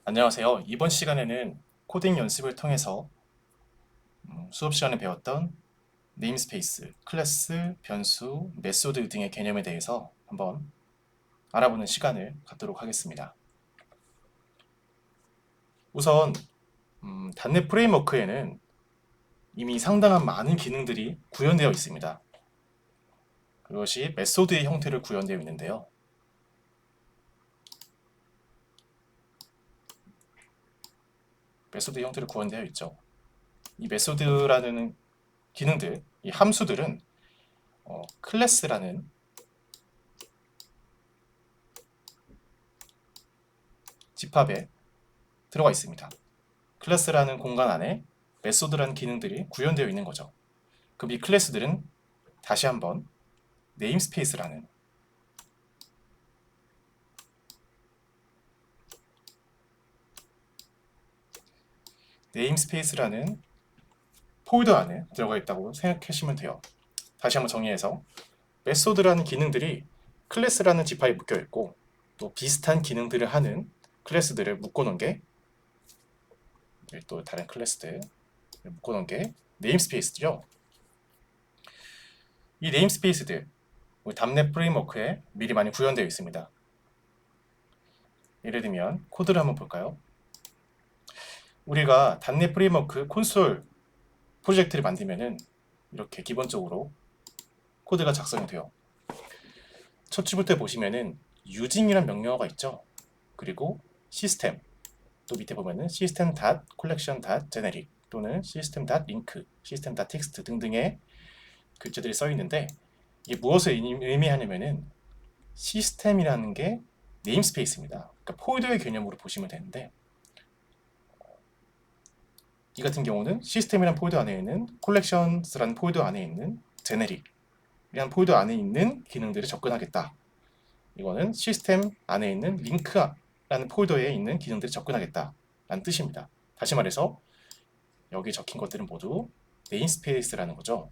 안녕하세요. 이번 시간에는 코딩 연습을 통해서 수업 시간에 배웠던 네임스페이스, 클래스, 변수, 메소드 등의 개념에 대해서 한번 알아보는 시간을 갖도록 하겠습니다. 우선 .NET 프레임워크에는 이미 상당한 많은 기능들이 구현되어 있습니다. 그것이 메소드의 형태를 구현되어 있는데요. 메소드 형태로 구현되어 있죠. 이 메소드라는 기능들, 이 함수들은 클래스라는 집합에 들어가 있습니다. 클래스라는 공간 안에 메소드라는 기능들이 구현되어 있는 거죠. 그럼 이 클래스들은 다시 한번 네임스페이스라는 폴더 안에 들어가 있다고 생각하시면 돼요. 다시 한번 정리해서 메소드라는 기능들이 클래스라는 집합에 묶여 있고 또 비슷한 기능들을 하는 클래스들을 묶어놓은 게 또 다른 클래스들 묶어놓은 게 네임스페이스죠. 이 네임스페이스들 우리 .NET 프레임워크에 미리 많이 구현되어 있습니다. 예를 들면 코드를 한번 볼까요? 우리가 .NET 프레임워크 콘솔 프로젝트를 만들면은 이렇게 기본적으로 코드가 작성이 돼요. 첫 줄부터 보시면은 using이라는 명령어가 있죠. 그리고 시스템, 또 밑에 보면은 system.collection.generic 또는 system.link, system.text 등등의 글자들이 써 있는데 이게 무엇을 의미하냐면은 시스템이라는 게 네임스페이스입니다. 그러니까 폴더의 개념으로 보시면 되는데 이 같은 경우는 시스템이라는 폴더 안에 있는 collections라는 폴더 안에 있는 generic이라는 폴더 안에 있는 기능들을 접근하겠다. 이거는 시스템 안에 있는 link라는 폴더에 있는 기능들을 접근하겠다 라는 뜻입니다. 다시 말해서 여기 적힌 것들은 모두 네임스페이스라는 거죠.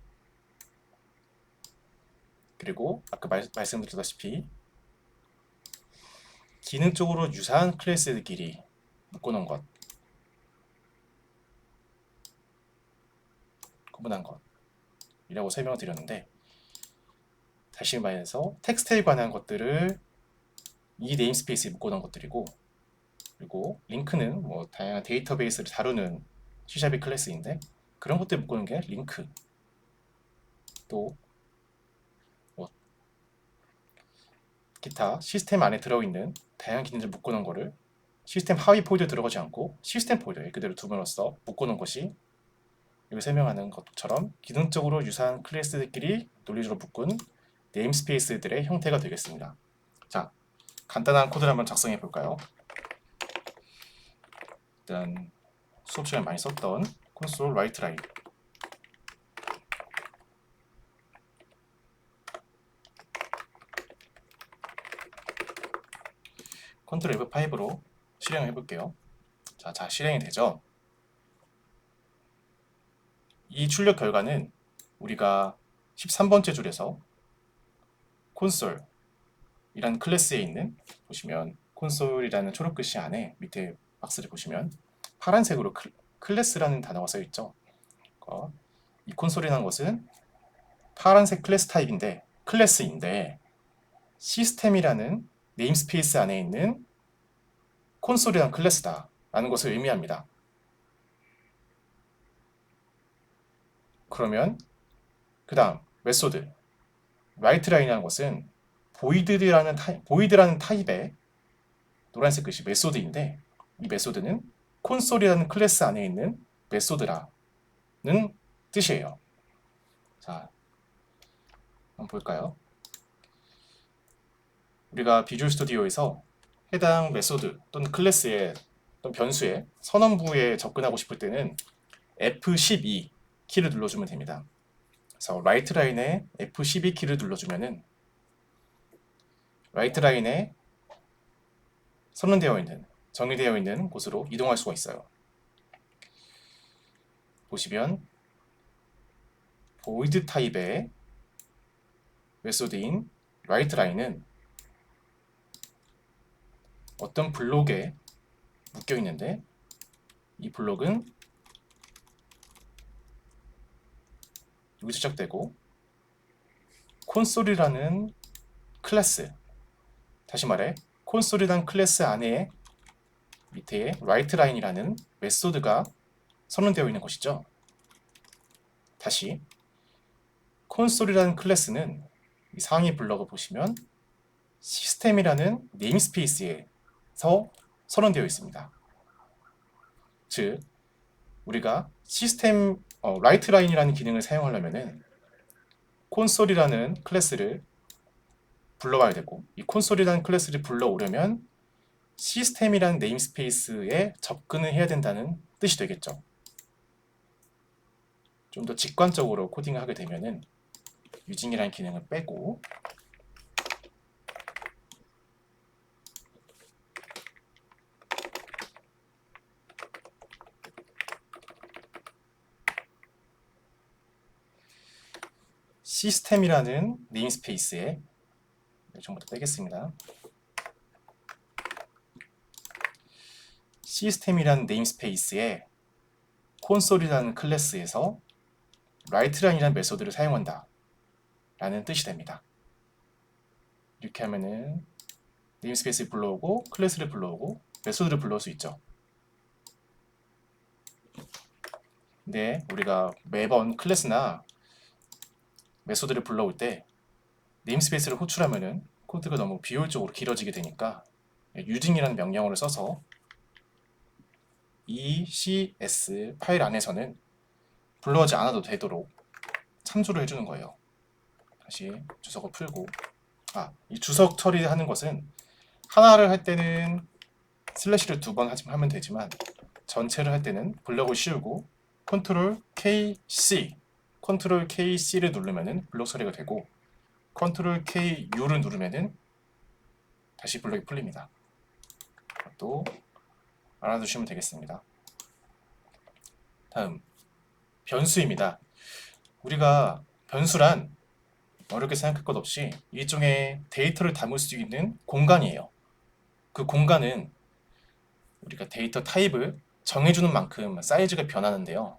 그리고 아까 말씀드렸다시피 기능적으로 유사한 클래스들끼리 묶어놓은 것, 구분한 것이라고 설명을 드렸는데 다시 말해서 텍스트에 관한 것들을 이 네임스페이스에 묶어놓은 것들이고 그리고 링크는 뭐 다양한 데이터베이스를 다루는 C# 클래스인데 그런 것들 묶어놓은 게 링크 또 뭐 기타 시스템 안에 들어있는 다양한 기능들 묶어놓은 거를 시스템 하위 폴더에 들어가지 않고 시스템 폴더에 그대로 둠으로써 묶어놓은 것이 여기 설명하는 것처럼 기능적으로 유사한 클래스들끼리 논리적으로 묶은 네임스페이스들의 형태가 되겠습니다. 자, 간단한 코드를 한번 작성해 볼까요? 일단 수업 시간에 많이 썼던 콘솔 write line 컨트롤 F5로 실행을 해볼게요. 자, 실행이 되죠. 이 출력 결과는 우리가 13번째 줄에서 콘솔이라는 클래스에 있는 보시면 콘솔이라는 초록글씨 안에 밑에 박스를 보시면 파란색으로 클래스라는 단어가 써 있죠. 이 콘솔이라는 것은 파란색 클래스인데 시스템이라는 네임스페이스 안에 있는 콘솔이라는 클래스다 라는 것을 의미합니다. 그러면 그 다음 메소드 writeLine이라는 것은 보이드라는 타입의 노란색 글씨 메소드인데 이 메소드는 콘솔이라는 클래스 안에 있는 메소드라는 뜻이에요. 자, 한번 볼까요? 우리가 비주얼 스튜디오에서 해당 메소드 또는 클래스에 또는 변수에 선언부에 접근하고 싶을 때는 F12 키를 눌러주면 됩니다. 그래서 writeLine에 F12 키를 눌러주면은 writeLine에 선언되어 있는 정의되어 있는 곳으로 이동할 수가 있어요. 보시면 void 타입의 메소드인 writeLine은 어떤 블록에 묶여 있는데 이 블록은 여기 시작되고 콘솔이라는 클래스, 다시 말해 콘솔이라는 클래스 안에 밑에 WriteLine이라는 메소드가 선언되어 있는 것이죠. 다시 콘솔이라는 클래스는 이 상위 블럭을 보시면 시스템이라는 네임스페이스에서 선언되어 있습니다. 즉 우리가 시스템 WriteLine이라는 기능을 사용하려면은 콘솔이라는 클래스를 불러와야 되고, 이 콘솔이라는 클래스를 불러오려면 시스템이라는 네임스페이스에 접근을 해야 된다는 뜻이 되겠죠. 좀 더 직관적으로 코딩을 하게 되면은 유징이라는 기능을 빼고 시스템이라는 네임스페이스에 전부 다 빼겠습니다. 시스템이라는 네임스페이스에 콘솔이라는 클래스에서 WriteLine이라는 메소드를 사용한다 라는 뜻이 됩니다. 이렇게 하면은 네임스페이스를 불러오고 클래스를 불러오고 메소드를 불러올 수 있죠. 근데 우리가 매번 클래스나 메소드를 불러올 때 네임스페이스를 호출하면은 코드가 너무 비효율적으로 길어지게 되니까 using이라는 명령어를 써서 ECS 파일 안에서는 불러오지 않아도 되도록 참조를 해주는 거예요. 다시 주석을 풀고, 이 주석 처리하는 것은 하나를 할 때는 슬래시를 2번 하면 되지만 전체를 할 때는 블럭을 씌우고 컨트롤 KC를 누르면은 블록 처리가 되고, 컨트롤 KU를 누르면은 다시 블록이 풀립니다. 또 알아두시면 되겠습니다. 다음 변수입니다. 우리가 변수란 어렵게 생각할 것 없이 일종의 데이터를 담을 수 있는 공간이에요. 그 공간은 우리가 데이터 타입을 정해주는 만큼 사이즈가 변하는데요.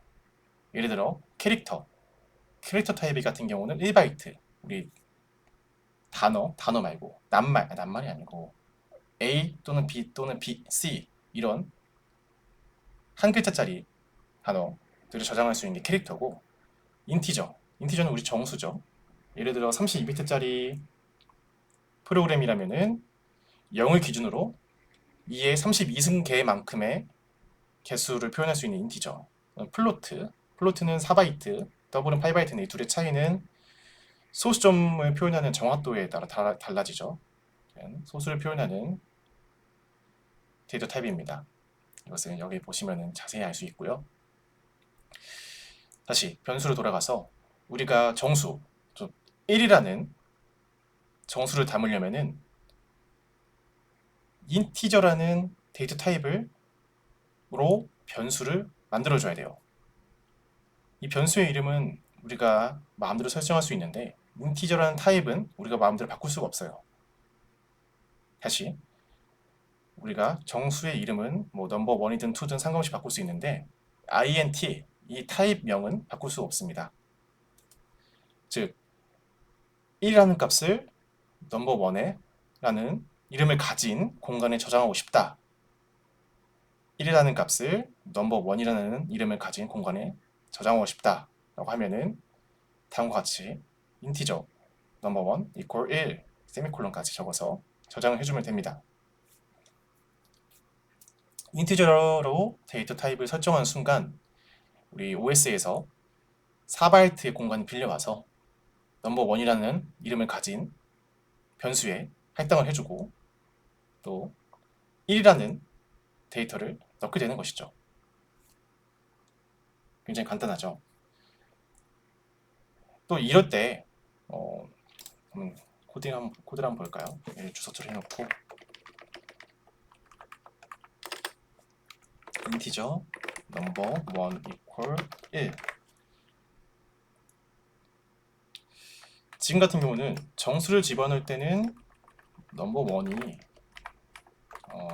예를 들어 캐릭터 타입 같은 경우는 1바이트, 우리 단어 말고 낱말이 아니고 A 또는 B 또는 C 이런 한 글자짜리 단어들을 저장할 수 있는 게 캐릭터고, 인티저는 우리 정수죠. 예를 들어 32비트짜리 프로그램이라면은 0을 기준으로 2의 32승계만큼의 개수를 표현할 수 있는 인티저. 플로트는 4바이트, 더블은 8바이트인데 이 둘의 차이는 소수점을 표현하는 정확도에 따라 달라지죠. 소수를 표현하는 데이터 타입입니다. 이것은 여기 보시면 자세히 알 수 있고요. 다시 변수로 돌아가서 우리가 정수 1이라는 정수를 담으려면은 인티저라는 데이터 타입으로 변수를 만들어줘야 돼요. 이 변수의 이름은 우리가 마음대로 설정할 수 있는데 인티저라는 타입은 우리가 마음대로 바꿀 수가 없어요. 다시 우리가 정수의 이름은 뭐 넘버 1이든 2든 상관없이 바꿀 수 있는데 int 이 타입명은 바꿀 수 없습니다. 즉 1이라는 값을 넘버 1에 라는 이름을 가진 공간에 저장하고 싶다. 1이라는 값을 넘버 1이라는 이름을 가진 공간에 저장하고 싶다 라고 하면은 다음과 같이 인티저 넘버 1 equal 1 세미콜론까지 적어서 저장을 해주면 됩니다. 인티저로 데이터 타입을 설정한 순간 우리 OS에서 4바이트의 공간이 빌려와서 넘버 1이라는 이름을 가진 변수에 할당을 해주고 또 1이라는 데이터를 넣게 되는 것이죠. 굉장히 간단하죠. 또 이럴 때 코드를 한번 볼까요? 주소처럼 해놓고 인티저 넘버 1 equal 1. 지금 같은 경우는 정수를 집어넣을 때는 넘버 1이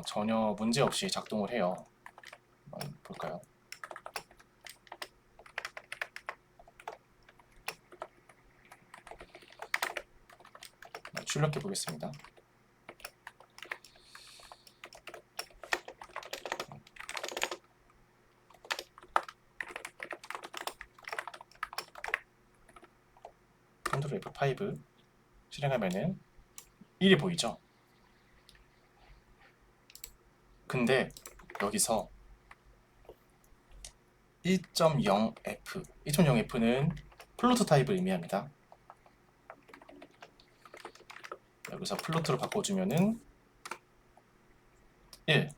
전혀 문제 없이 작동을 해요. 한번 볼까요? 출력해 보겠습니다. 컨트롤 F5 실행하면은 1이 보이죠? 근데 여기서 1.0f, 1.0f는 플로트 타입을 의미합니다. 여기서 플로트로 바꿔주면은 1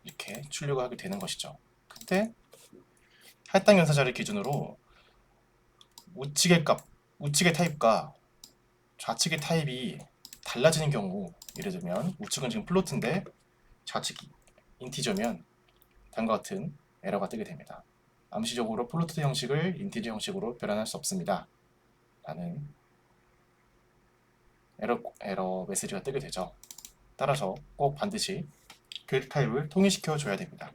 이렇게 출력을 하게 되는 것이죠. 근데 할당 연산자를 기준으로 우측의 타입과 좌측의 타입이 달라지는 경우, 예를 들면 우측은 지금 플로트인데 좌측이 인티저면 다음과 같은 에러가 뜨게 됩니다. 암시적으로 플로트 형식을 인티저 형식으로 변환할 수 없습니다 라는 에러 메시지가 뜨게 되죠. 따라서 꼭 반드시 그 타입을 통일시켜 줘야 됩니다.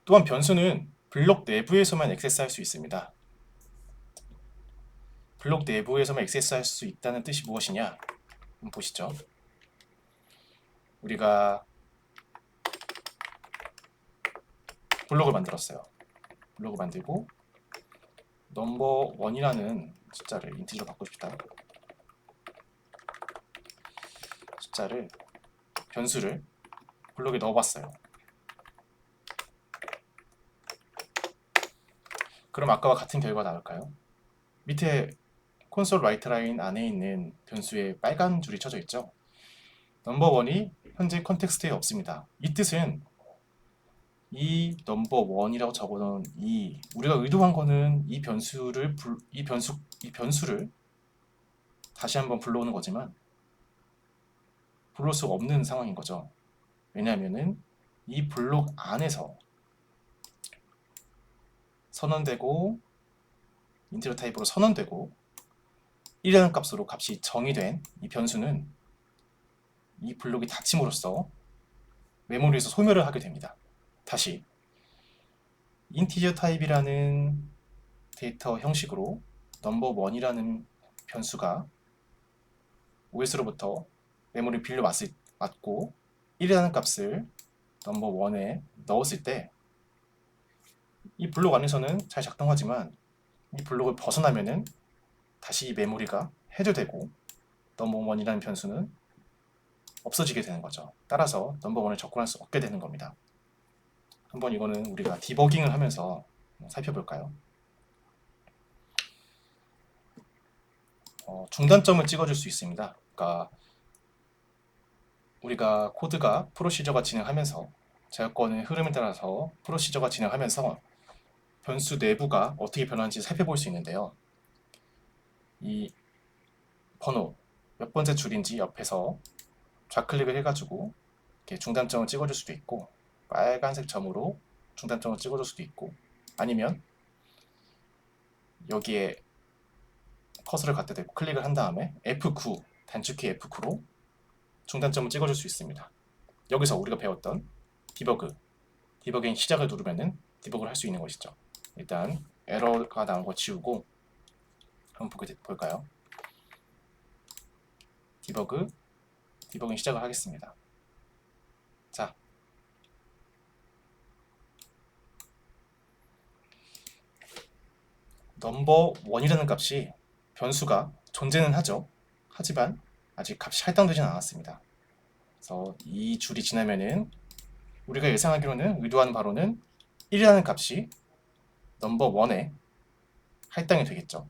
또한 변수는 블록 내부에서만 액세스할 수 있습니다. 블록 내부에서만 액세스할 수 있다는 뜻이 무엇이냐? 한번 보시죠. 우리가 블록을 만들었어요. 블록을 만들고 넘버 1이라는 숫자를 인티저로 바꾸고 싶다. 숫자를 변수를 블록에 넣어봤어요. 그럼 아까와 같은 결과가 나올까요? 밑에 콘솔 라이트 라인 안에 있는 변수에 빨간 줄이 쳐져 있죠. 넘버 1이 현재 컨텍스트에 없습니다. 이 뜻은 이 넘버 1이라고 적어놓은 우리가 의도한 거는 이 변수를 다시 한번 불러오는 거지만 불러올 수 없는 상황인 거죠. 왜냐하면은 이 블록 안에서 선언되고 인티저 타입으로 선언되고 1이라는 값으로 값이 정의된 이 변수는 이 블록이 닫힘으로써 메모리에서 소멸을 하게 됩니다. 다시 인티저 타입이라는 데이터 형식으로 넘버 1이라는 변수가 OS로부터 메모리 빌려 맞고 1이라는 값을 넘버 1에 넣었을 때 이 블록 안에서는 잘 작동하지만 이 블록을 벗어나면은 다시 이 메모리가 해제되고 넘버 1이라는 변수는 없어지게 되는 거죠. 따라서 넘버 1에 접근할 수 없게 되는 겁니다. 한번 이거는 우리가 디버깅을 하면서 살펴볼까요? 중단점을 찍어줄 수 있습니다. 그러니까 우리가 코드가 프로시저가 진행하면서 제어권의 흐름에 따라서 프로시저가 진행하면서 변수 내부가 어떻게 변하는지 살펴볼 수 있는데요. 이 번호 몇 번째 줄인지 옆에서 좌클릭을 해가지고 이렇게 중단점을 찍어줄 수도 있고 빨간색 점으로 중단점을 찍어줄 수도 있고 아니면 여기에 커서를 갖다 대고 클릭을 한 다음에 F9 단축키 F9로 중단점을 찍어줄 수 있습니다. 여기서 우리가 배웠던 디버깅 시작을 누르면은 디버그를 할 수 있는 것이죠. 일단 에러가 나온 거 지우고 한번 볼까요? 디버깅 시작을 하겠습니다. 자, 넘버 1이라는 값이 변수가 존재는 하죠. 하지만 아직 값이 할당되지는 않았습니다. 그래서 이 줄이 지나면은 우리가 예상하기로는 의도하는 바로는 1이라는 값이 넘버 1에 할당이 되겠죠.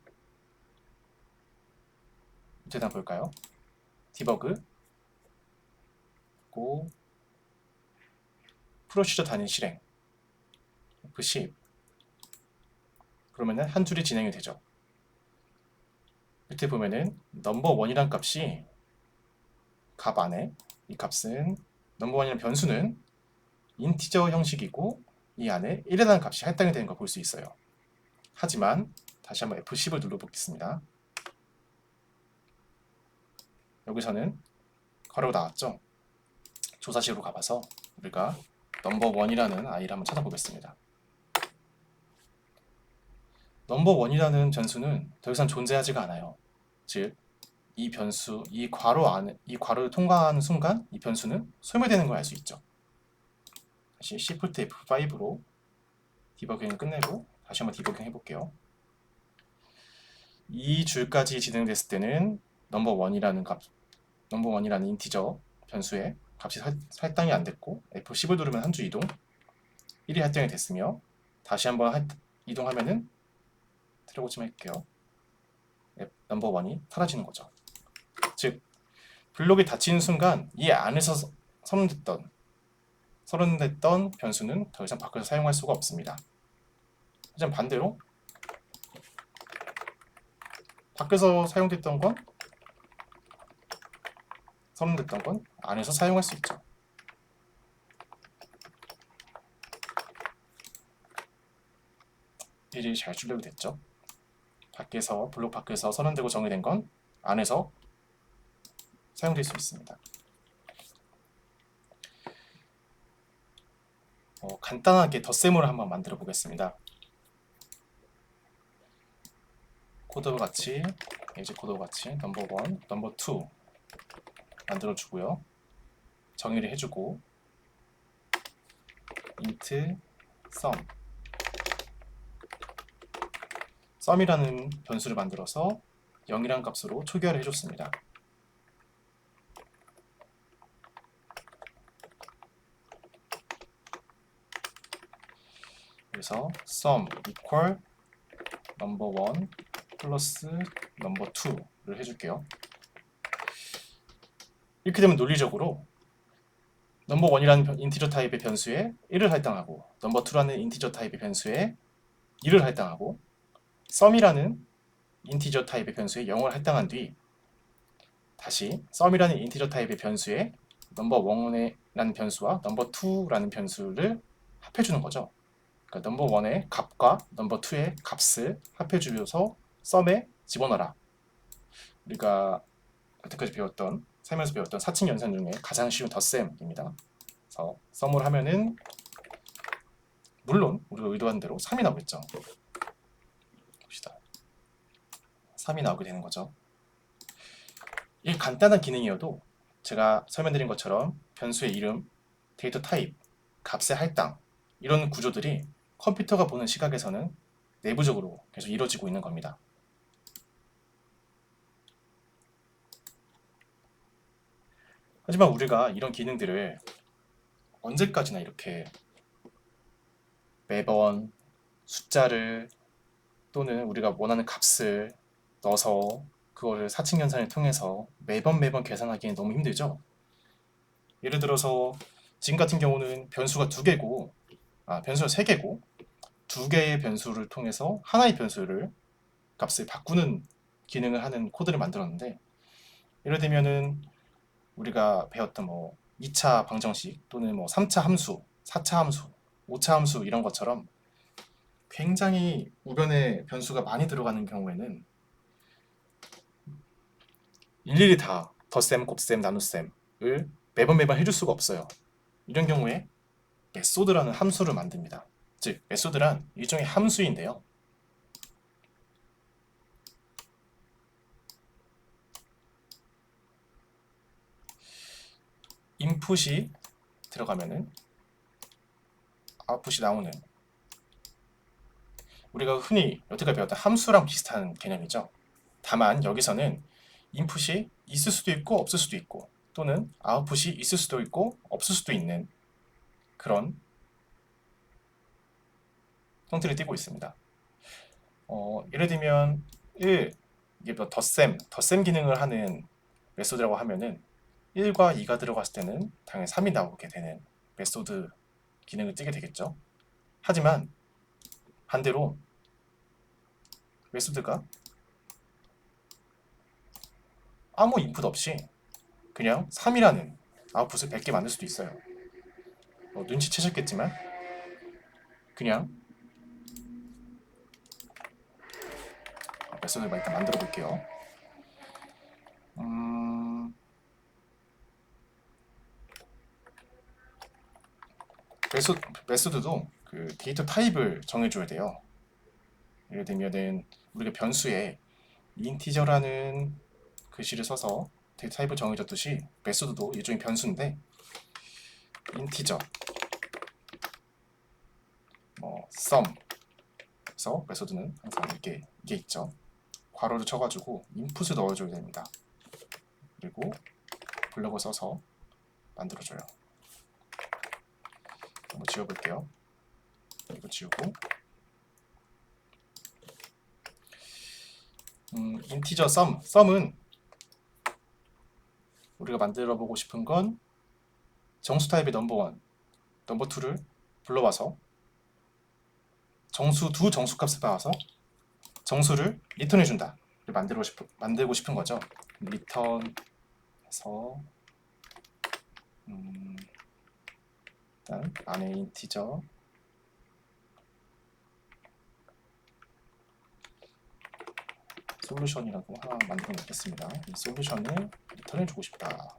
밑에 다 볼까요? 디버그 고 프로시저 단위 실행 F10 그러면은 한 줄이 진행이 되죠. 밑에 보면은 넘버 1이란 값이 값 안에 이 값은 넘버 1이라는 변수는 인티저 형식이고 이 안에 1이라는 값이 할당이 되는 걸 볼 수 있어요. 하지만 다시 한번 F10을 눌러보겠습니다. 여기서는 괄호가 나왔죠. 조사식으로 가봐서 우리가 넘버1이라는 아이를 한번 찾아보겠습니다. 넘버1이라는 변수는 더 이상 존재하지가 않아요. 즉, 이 변수, 이 괄호를 통과하는 순간 이 변수는 소멸되는 걸 알 수 있죠. 다시 Shift F5로 디버깅을 끝내고 다시 한번 디버깅 해볼게요. 이 줄까지 진행됐을 때는 넘버1이라는 인티저 변수의 값이 할당이 안 됐고 F10을 누르면 한 줄 이동, 1이 할당이 됐으며 다시 한번 이동하면은 트래고침 할게요. 넘버1이 사라지는 거죠. 즉, 블록이 닫히는 순간 이 안에서 선언됐던 변수는 더 이상 밖에서 사용할 수가 없습니다. 하지만 반대로 밖에서 사용됐던 건 선언됐던 건 안에서 사용할 수 있죠. 일이 잘 출력이 됐죠. 블록 밖에서 선언되고 정의된 건 안에서 사용될 수 있습니다. 간단하게 덧셈을 한번 만들어 보겠습니다. 코드와 같이 넘버1, 넘버2 만들어 주고요. 정의를 해주고 int sum이라는 변수를 만들어서 0이라는 값으로 초기화를 해줬습니다. 그래서 sum equal 넘버1 플러스 넘버2를 해줄게요. 이렇게 되면 논리적으로 넘버1이라는 인티저 타입의 변수에 1을 할당하고 넘버2라는 인티저 타입의 변수에 2를 할당하고 sum이라는 인티저 타입의 변수에 0을 할당한 뒤 다시 sum이라는 인티저 타입의 변수에 넘버1이라는 변수와 넘버2라는 변수를 합해주는 거죠. 그러니까 넘버1의 값과 넘버2의 값을 합해주면서 sum에 집어넣어라. 우리가 여태까지 살면서 배웠던 사칙 연산 중에 가장 쉬운 덧셈입니다. 그래서 sum을 하면은 물론 우리가 의도한 대로 3이 나오겠죠. 봅시다. 3이 나오게 되는 거죠. 이 간단한 기능이어도 제가 설명드린 것처럼 변수의 이름, 데이터 타입, 값의 할당 이런 구조들이 컴퓨터가 보는 시각에서는 내부적으로 계속 이루어지고 있는 겁니다. 하지만 우리가 이런 기능들을 언제까지나 이렇게 매번 숫자를 또는 우리가 원하는 값을 넣어서 그거를 사칙 연산을 통해서 매번 계산하기엔 너무 힘들죠. 예를 들어서 지금 같은 경우는 변수가 2개고 변수가 3개고 2개의 변수를 통해서 하나의 변수를 값을 바꾸는 기능을 하는 코드를 만들었는데, 예를 들면은 우리가 배웠던 2차 방정식 또는 3차 함수, 4차 함수, 5차 함수 이런 것처럼 굉장히 우변에 변수가 많이 들어가는 경우에는 일일이 다 덧셈, 곱셈, 나눗셈을 매번 해줄 수가 없어요. 이런 경우에 메소드라는 함수를 만듭니다. 즉, 메소드란 일종의 함수인데요. 인풋이 들어가면은 아웃풋이 나오는, 우리가 흔히 여태까지 배웠던 함수랑 비슷한 개념이죠. 다만 여기서는 인풋이 있을 수도 있고 없을 수도 있고 또는 아웃풋이 있을 수도 있고 없을 수도 있는 그런 형태를 띠고 있습니다. 예를 들면 이게 덧셈 기능을 하는 메소드라고 하면은 1과 2가 들어갔을 때는 당연히 3이 나오게 되는 메소드 기능을 띠게 되겠죠. 하지만 반대로 메소드가 아무 인풋 없이 그냥 3이라는 아웃풋을 100개 만들 수도 있어요. 눈치채셨겠지만 그냥 메소드를 일단 만들어 볼게요. 메소드도 그 데이터 타입을 정해줘야 돼요. 예를 들면은 우리가 변수에 인티저라는 글씨를 써서 데이터 타입을 정해줬듯이 메소드도 일종의 변수인데 인티저 sum 그래서 메소드는 항상 이게 있죠. 괄호를 쳐가지고 인풋을 넣어줘야 됩니다. 그리고 블럭을 써서 만들어줘요. 한번 지워볼게요. 이거 지우고 인티저 sum은 우리가 만들어보고 싶은 건 정수 타입의 넘버1, 넘버2를 불러와서 두 정수값을 받아서 정수를 리턴해준다. 만들고 싶은 거죠. 리턴해서 일단 안에 인티저 솔루션이라고 하나 만들어 놓겠습니다. 이 솔루션을 리턴해주고 싶다.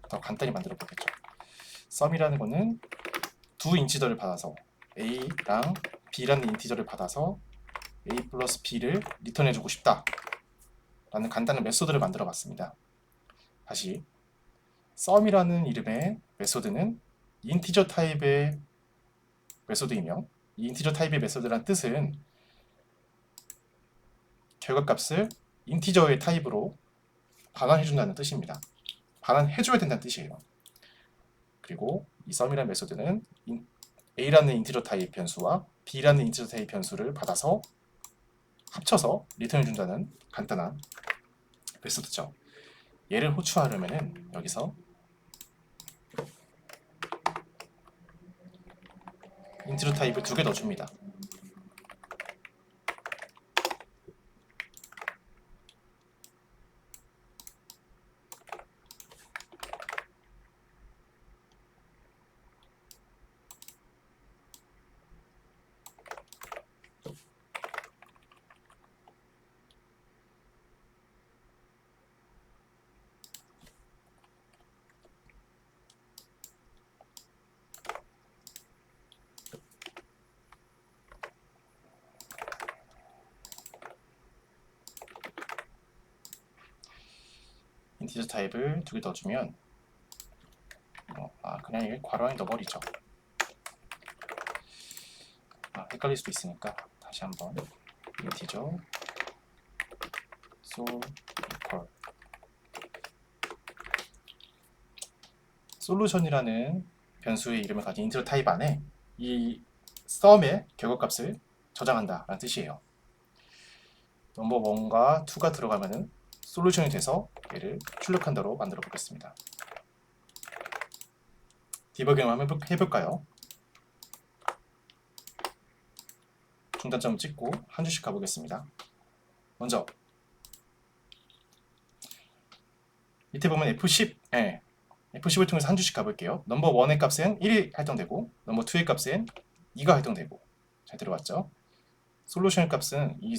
더 간단히 만들어 보겠죠. sum이라는 거는 두 인티저를 받아서 a랑 b라는 인티저를 받아서 a 플러스 b를 리턴해주고 싶다 라는 간단한 메소드를 만들어 봤습니다. 다시 sum이라는 이름의 메소드는 인티저 타입의 메소드이며 이 인티저 타입의 메소드란 뜻은 결과값을 인티저의 타입으로 반환해준다는 뜻입니다. 반환해줘야 된다는 뜻이에요. 그리고 이 sum이라는 메소드는 a라는 인티저 타입 변수와 b라는 인티저 타입 변수를 받아서 합쳐서 리턴해준다는 간단한 메소드죠. 얘를 호출하려면은 여기서 인티저 타입을 2개 넣어줍니다. 인티저 타입을 2개 넣어주면 그냥 이게 괄호 안에 넣어버리죠. 헷갈릴 수도 있으니까 다시 한번 인티저 so equal 솔루션이라는 변수의 이름을 가진 인티저 타입 안에 이 sum의 결과값을 저장한다 라는 뜻이에요. 넘버 1과 2가 들어가면은 솔루션이 돼서 얘를 출력한다로 만들어 보겠습니다. 디버깅을 한번 해볼까요? 중단점 찍고 한 줄씩 가보겠습니다. 먼저 밑에 보면 F10을 통해서 한 줄씩 가볼게요. 넘버 1의 값은 1이 할당되고 넘버 2의 값은 2가 할당되고 잘 들어봤죠? 솔루션 값은 이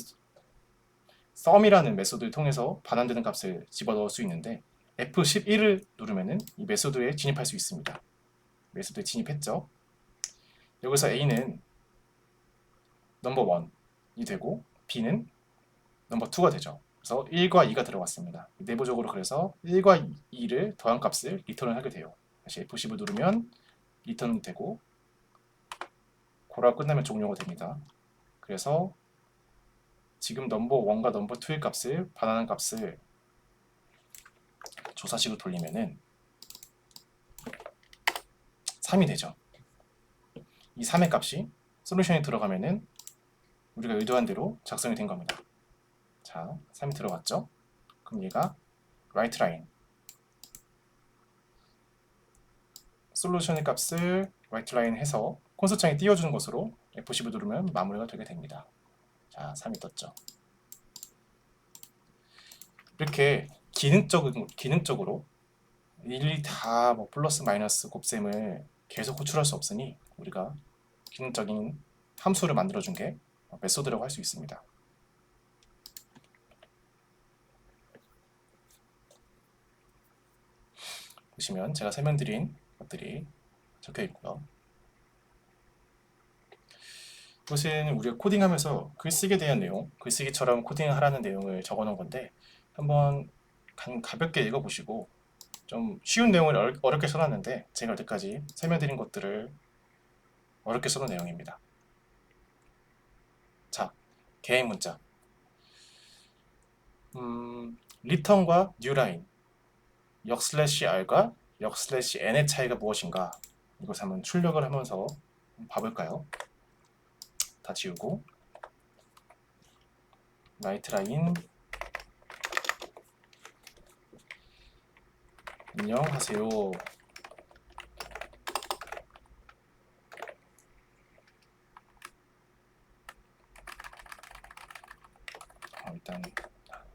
sum이라는 메소드를 통해서 반환되는 값을 집어넣을 수 있는데 F11을 누르면은 이 메소드에 진입할 수 있습니다. 메소드에 진입했죠. 여기서 A는 넘버 1이 되고 B는 넘버 2가 되죠. 그래서 1과 2가 들어갔습니다. 내부적으로 그래서 1과 2를 더한 값을 리턴을 하게 돼요. 다시 F10을 누르면 리턴이 되고 고라가 끝나면 종료가 됩니다. 그래서 지금 넘버 1과 넘버 2의 값을 반환한 값을 조사식으로 돌리면은 3이 되죠. 이 3의 값이 솔루션에 들어가면은 우리가 의도한 대로 작성이 된 겁니다. 자, 3이 들어갔죠? 그럼 얘가 right line 솔루션의 값을 right line 해서 콘솔 창에 띄워주는 것으로 F10을 누르면 마무리가 되게 됩니다. 자, 3이 떴죠. 이렇게 기능적으로 일일이 다 플러스 마이너스 곱셈을 계속 호출할 수 없으니 우리가 기능적인 함수를 만들어준 게 메소드라고 할 수 있습니다. 보시면 제가 설명드린 것들이 적혀 있고요. 이것은 우리가 코딩하면서 글쓰기에 대한 내용, 글쓰기처럼 코딩을 하라는 내용을 적어 놓은 건데 한번 가볍게 읽어보시고 좀 쉬운 내용을 어렵게 써놨는데 제가 여태까지 설명드린 것들을 어렵게 써놓은 내용입니다. 자, 개인 문자. return과 newline, 역/r과 역/n의 차이가 무엇인가? 이것을 한번 출력을 하면서 봐볼까요? 다 지우고 writeline 안녕하세요. 일단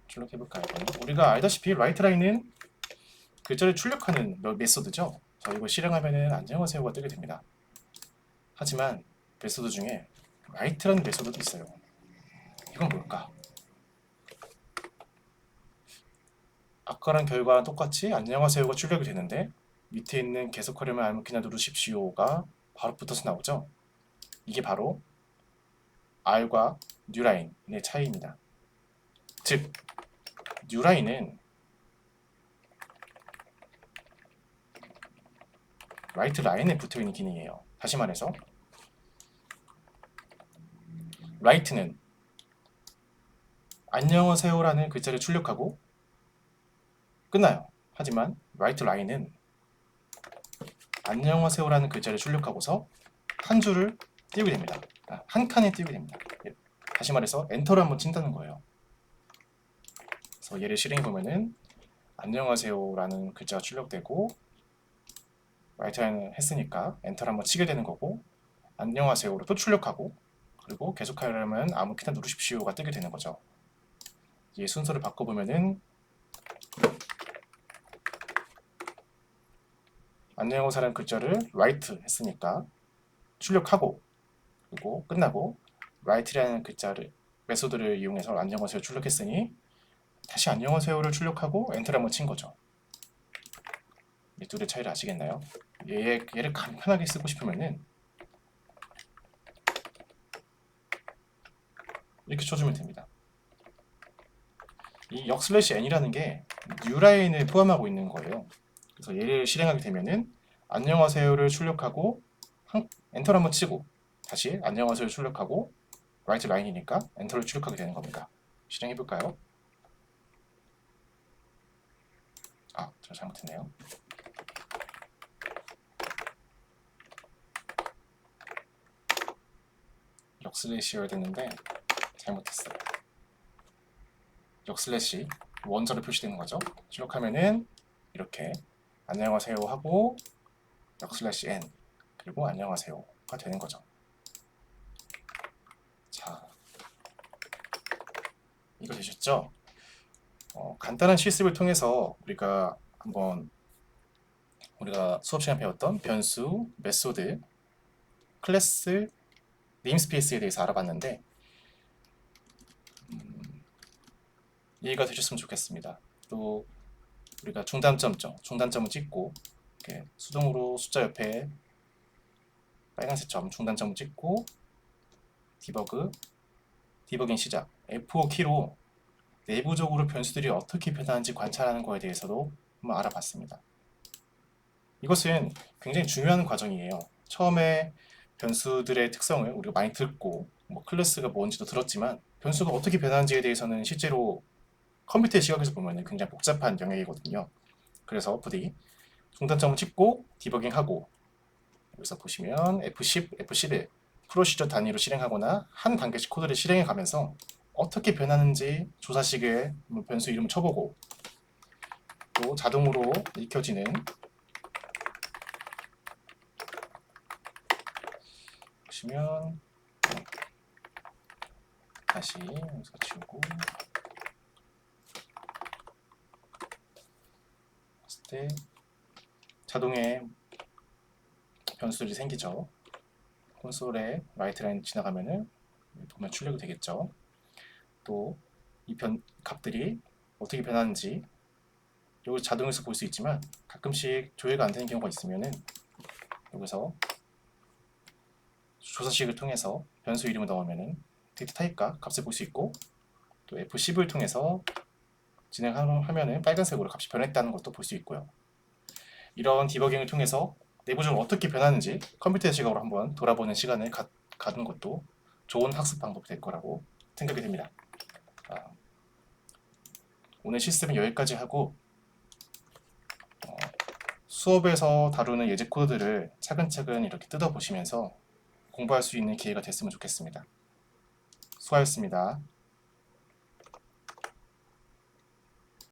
출력해볼까요? 우리가 알다시피 writeLine은 글자를 출력하는 메소드죠. 자, 이걸 실행하면은 안녕하세요가 뜨게 됩니다. 하지만 메소드 중에 write라는 메소드도 있어요. 이건 뭘까? 아까랑 결과랑 똑같이 안녕하세요가 출력이 되는데 밑에 있는 계속하려면 아무렇게나 누르십시오가 바로 붙어서 나오죠. 이게 바로 R과 newline의 차이입니다. 즉, newline은 writeLine에 붙어있는 기능이에요. 다시 말해서 write는 안녕하세요라는 글자를 출력하고 끝나요. 하지만 writeLine은 안녕하세요라는 글자를 출력하고서 한 줄을 띄우게 됩니다. 한 칸에 띄우게 됩니다. 다시 말해서 엔터를 한번 친다는 거예요. 그래서 얘를 실행해 보면은 안녕하세요라는 글자가 출력되고 writeLine을 했으니까 엔터를 한번 치게 되는 거고 안녕하세요로 또 출력하고 그리고 계속하려면 아무렇게나 누르십시오가 뜨게 되는 거죠. 이 순서를 바꿔보면은 안녕하세요라는 글자를 write 했으니까 출력하고 그리고 끝나고 write라는 글자를 메소드를 이용해서 안녕하세요 출력했으니 다시 안녕하세요를 출력하고 엔터를 한번 친 거죠. 이 둘의 차이를 아시겠나요? 얘를 간편하게 쓰고 싶으면은 이렇게 쳐주면 됩니다. 이 역/n이라는 게 newline을 포함하고 있는 거예요. 그래서 얘를 실행하게 되면은 안녕하세요를 출력하고 엔터를 한번 치고 다시 안녕하세요 출력하고 writeLine이니까 엔터를 출력하게 되는 겁니다. 실행해 볼까요? 저 잘못했네요. 역/였야 됐는데 잘못했어요. 역/ 원자로 표시되는 거죠. 출력하면은 이렇게 안녕하세요 하고 역/n 그리고 안녕하세요가 되는 거죠. 자, 이거 되셨죠? 간단한 실습을 통해서 우리가 수업 시간에 배웠던 변수, 메소드, 클래스, 네임스페이스에 대해서 알아봤는데 이해가 되셨으면 좋겠습니다. 또 우리가 중단점을 찍고 이렇게 수동으로 숫자 옆에 빨간색 점 중단점을 찍고 디버깅 시작 F5 키로 내부적으로 변수들이 어떻게 변하는지 관찰하는 것에 대해서도 한번 알아봤습니다. 이것은 굉장히 중요한 과정이에요. 처음에 변수들의 특성을 우리가 많이 듣고 클래스가 뭔지도 들었지만 변수가 어떻게 변하는지에 대해서는 실제로 컴퓨터의 시각에서 보면 굉장히 복잡한 영역이거든요. 그래서 부디 중단점을 찍고 디버깅하고 여기서 보시면 F10, F11 프로시저 단위로 실행하거나 한 단계씩 코드를 실행해 가면서 어떻게 변하는지 조사식에 변수 이름을 쳐보고 또 자동으로 익혀지는 보시면 다시 여기서 지우고 했을 때 자동에 변수들이 생기죠. 콘솔에 writeLine 지나가면은 도면 출력이 되겠죠. 또 이 값들이 어떻게 변하는지 여기 자동에서 볼 수 있지만 가끔씩 조회가 안 되는 경우가 있으면은 여기서 조사식을 통해서 변수 이름을 넣으면은 데이터 타입과 값을 볼 수 있고, 또 F10을 통해서 진행하면은 빨간색으로 값이 변했다는 것도 볼 수 있고요. 이런 디버깅을 통해서 내부적으로 어떻게 변하는지 컴퓨터의 시각으로 한번 돌아보는 시간을 갖는 것도 좋은 학습 방법이 될 거라고 생각이 됩니다. 오늘 시스템은 여기까지 하고, 수업에서 다루는 예제 코드들을 차근차근 이렇게 뜯어보시면서 공부할 수 있는 기회가 됐으면 좋겠습니다. 수고하셨습니다.